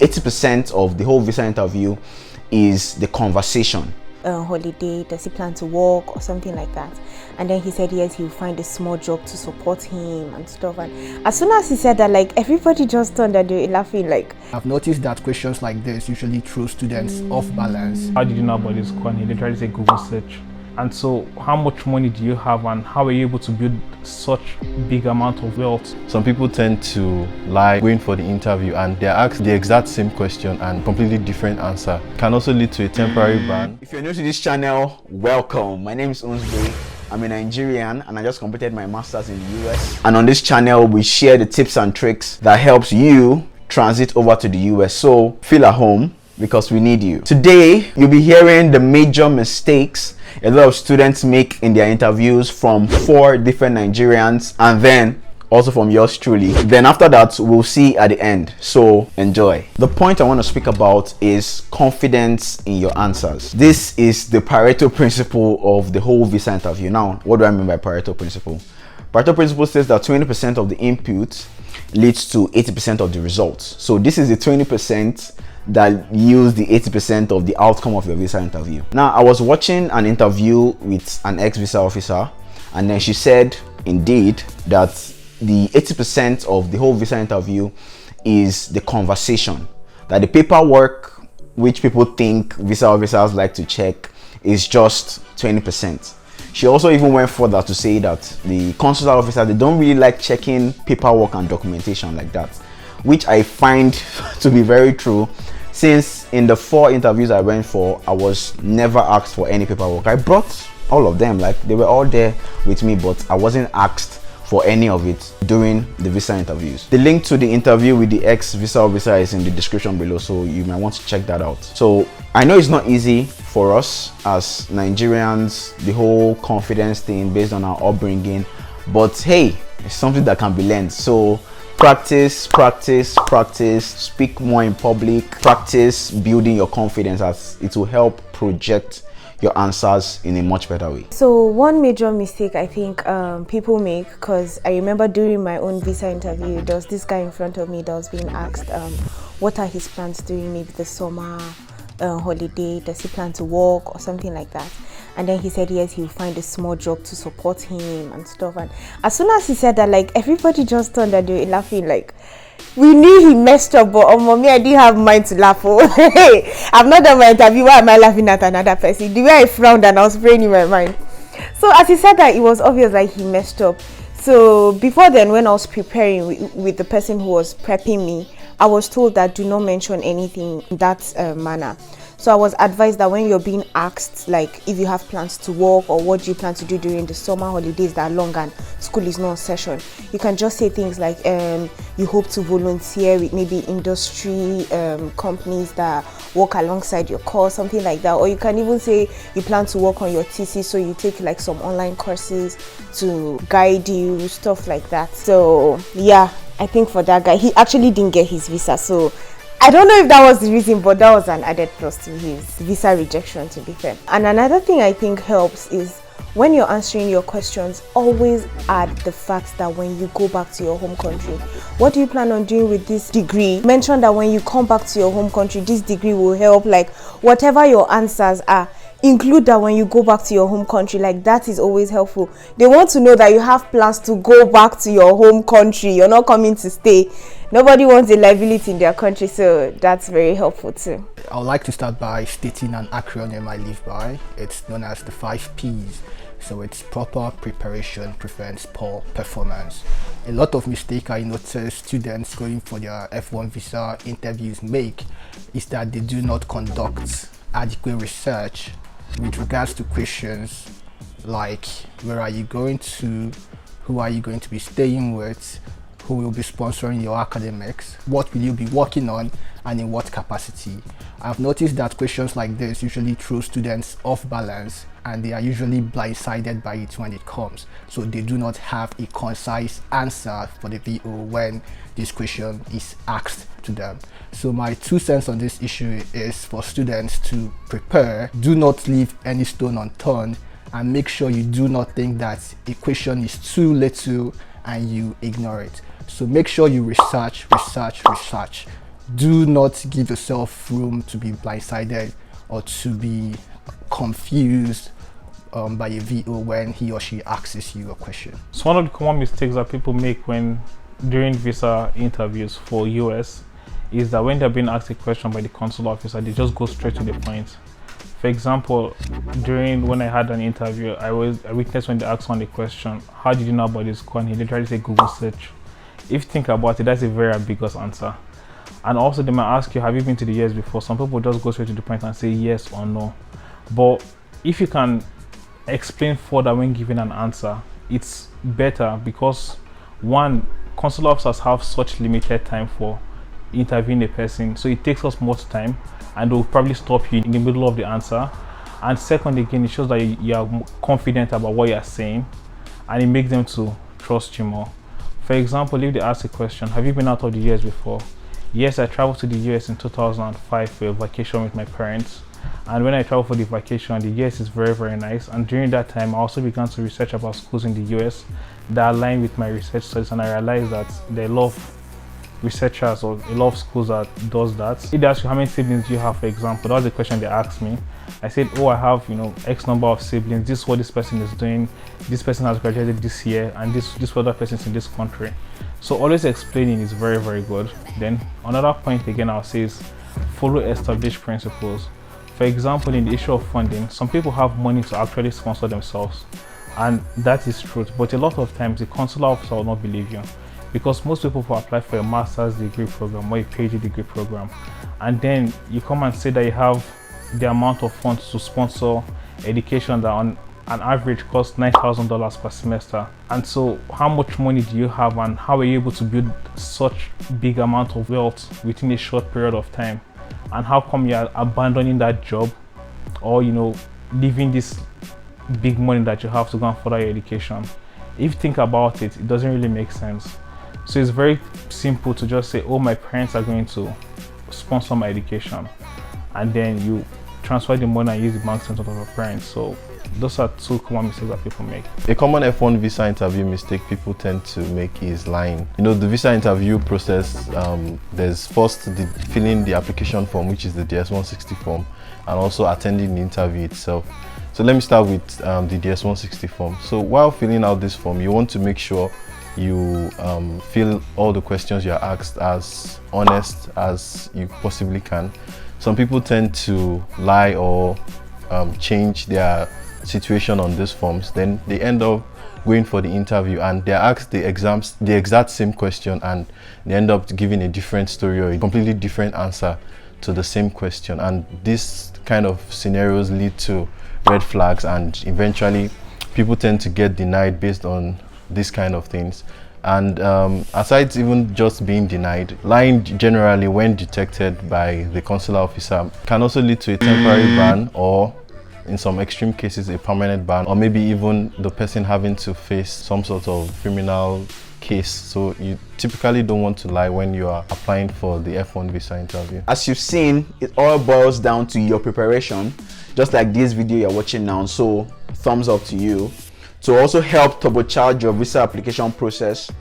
80% of the whole visa interview is the conversation. Holiday, does he plan to work or something like that? And then he said yes, he'll find a small job to support him and stuff. And as soon as he said that, like, everybody just turned and they were laughing. Like, I've noticed that questions like this usually throw students off balance. How did you know about this coin? He literally said Google search. And so how much money do you have and how are you able to build such big amount of wealth? Some people tend to lie going for the interview and they're asked the exact same question and completely different answer. Can also lead to a temporary ban. If you're new to this channel, welcome. My name is Nzube. I'm a Nigerian and I just completed my master's in the US. And on this channel, we share the tips and tricks that helps you transit over to the US. So feel at home because we need you. Today, you'll be hearing the major mistakes a lot of students make in their interviews from 4 different Nigerians and then also from yours truly. Then after that, we'll see at the end. So enjoy. The point I want to speak about is confidence in your answers. This is the Pareto principle of the whole visa interview. Now, what do I mean by Pareto principle? Pareto principle says that 20% of the input leads to 80% of the results. So this is the 20% that yields the 80% of the outcome of your visa interview. Now, I was watching an interview with an ex-visa officer, and then she said indeed that the 80% of the whole visa interview is the conversation, that the paperwork, which people think visa officers like to check, is just 20%. She also even went further to say that the consular officers, they don't really like checking paperwork and documentation like that, which I find to be very true, since in the 4 interviews I went for, I was never asked for any paperwork. I brought all of them, like they were all there with me, but I wasn't asked for any of it during the visa interviews. The link to the interview with the ex-visa officer is in the description below, so you might want to check that out. So I know it's not easy for us as Nigerians, the whole confidence thing based on our upbringing, but hey, it's something that can be learned. So practice, speak more in public, practice building your confidence, as it will help project your answers in a much better way. so one major mistake I think people make, because I remember during my own visa interview, there was this guy in front of me that was being asked what are his plans during maybe the summer holiday, does he plan to work or something like that? And then he said yes, he'll find a small job to support him and stuff. And as soon as he said that, like, everybody just turned and they were laughing. Like, we knew he messed up, but mommy, I didn't have mind to laugh. Oh, hey, I've not done my interview. Why am I laughing at another person? The way I frowned and I was praying in my mind. So as he said that, it was obvious like he messed up. So before then, when I was preparing with the person who was prepping me, I was told that do not mention anything in that manner. So I was advised that when you're being asked, like, if you have plans to work or what do you plan to do during the summer holidays that are long and school is not in session, you can just say things like you hope to volunteer with maybe industry companies that work alongside your course, something like that. Or you can even say you plan to work on your thesis, so you take like some online courses to guide you, stuff like that. So yeah, I think for that guy, he actually didn't get his visa, so I don't know if that was the reason, but that was an added plus to his visa rejection, to be fair. And another thing I think helps is when you're answering your questions, always add the fact that when you go back to your home country, what do you plan on doing with this degree? Mention that when you come back to your home country, this degree will help, like whatever your answers are. Include that when you go back to your home country, like that is always helpful. They want to know that you have plans to go back to your home country. You're not coming to stay. Nobody wants a liability in their country, so that's very helpful too. I would like to start by stating an acronym I live by. It's known as the 5 P's. So it's proper preparation prevents poor performance. A lot of mistake I notice students going for their F1 visa interviews make is that they do not conduct adequate research with regards to questions like where are you going to, who are you going to be staying with, who will be sponsoring your academics, what will you be working on, and in what capacity. I've noticed that questions like this usually throw students off balance, and they are usually blindsided by it when it comes, so they do not have a concise answer for the VO when this question is asked to them. So my 2 cents on this issue is for students to prepare, do not leave any stone unturned, and make sure you do not think that a question is too little and you ignore it. So make sure you research. do not give yourself room to be blindsided or to be confused by a VO when he or she asks you a question. So one of the common mistakes that people make when during visa interviews for US is that when they're being asked a question by the consular officer, they just go straight to the point. For example, when I had an interview, I witnessed when they asked one the question, how did you know about this school? And he literally said Google search. If you think about it, that's a very ambiguous answer. And also they might ask you, have you been to the US before? Some people just go straight to the point and say yes or no. But if you can explain further when giving an answer, it's better, because one, consular officers have such limited time for interviewing a person, so it takes us much time, and they'll probably stop you in the middle of the answer. And second, again, it shows that you are confident about what you're saying, and it makes them to trust you more. For example, if they ask a question, have you been out of the US before? Yes, I traveled to the US in 2005 for a vacation with my parents. And when I traveled for the vacation, the US is very, very nice. And during that time, I also began to research about schools in the US that align with my research studies, and I realized that there are a lot of researchers or a lot of schools that does that. If they ask you how many siblings do you have, for example, that was the question they asked me. I said, oh, I have, X number of siblings. This is what this person is doing. This person has graduated this year, and this other person is in this country. So always explaining is very, very good. Then another point again I'll say is follow established principles. For example, in the issue of funding, some people have money to actually sponsor themselves, and that is true. But a lot of times the consular officer will not believe you, because most people will apply for a master's degree program or a PhD degree program, and then you come and say that you have the amount of funds to sponsor education that on an average costs $9,000 per semester. And so how much money do you have, and how are you able to build such big amount of wealth within a short period of time? And how come you're abandoning that job, or leaving this big money that you have to go and further your education? If you think about it, it doesn't really make sense. So it's very simple to just say, oh, my parents are going to sponsor my education, and then you transfer the money and use the bank statement of your parents. So those are two common mistakes that people make. A common F1 visa interview mistake people tend to make is lying. The visa interview process, there's first filling the application form, which is the DS-160 form, and also attending the interview itself. So let me start with the DS-160 form. So while filling out this form, you want to make sure you fill all the questions you're asked as honest as you possibly can. Some people tend to lie or change their situation on these forms. Then they end up going for the interview and they're asked the exact same question, and they end up giving a different story or a completely different answer to the same question. And this kind of scenarios lead to red flags, and eventually people tend to get denied based on these kind of things. And aside even just being denied, lying generally when detected by the consular officer can also lead to a temporary ban, or in some extreme cases a permanent ban, or maybe even the person having to face some sort of criminal case. So you typically don't want to lie when you are applying for the F1 visa interview. As you've seen, it all boils down to your preparation, just like this video you're watching now. So thumbs up to you. To also help turbocharge your visa application process,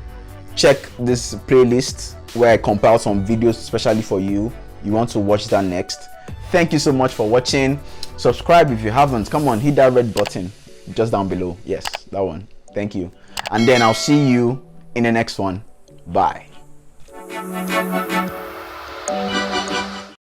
check this playlist where I compile some videos especially for you. You want to watch that next. Thank you so much for watching. Subscribe if you haven't. Come on, hit that red button just down below. Yes, that one. Thank you. And then I'll see you in the next one. Bye.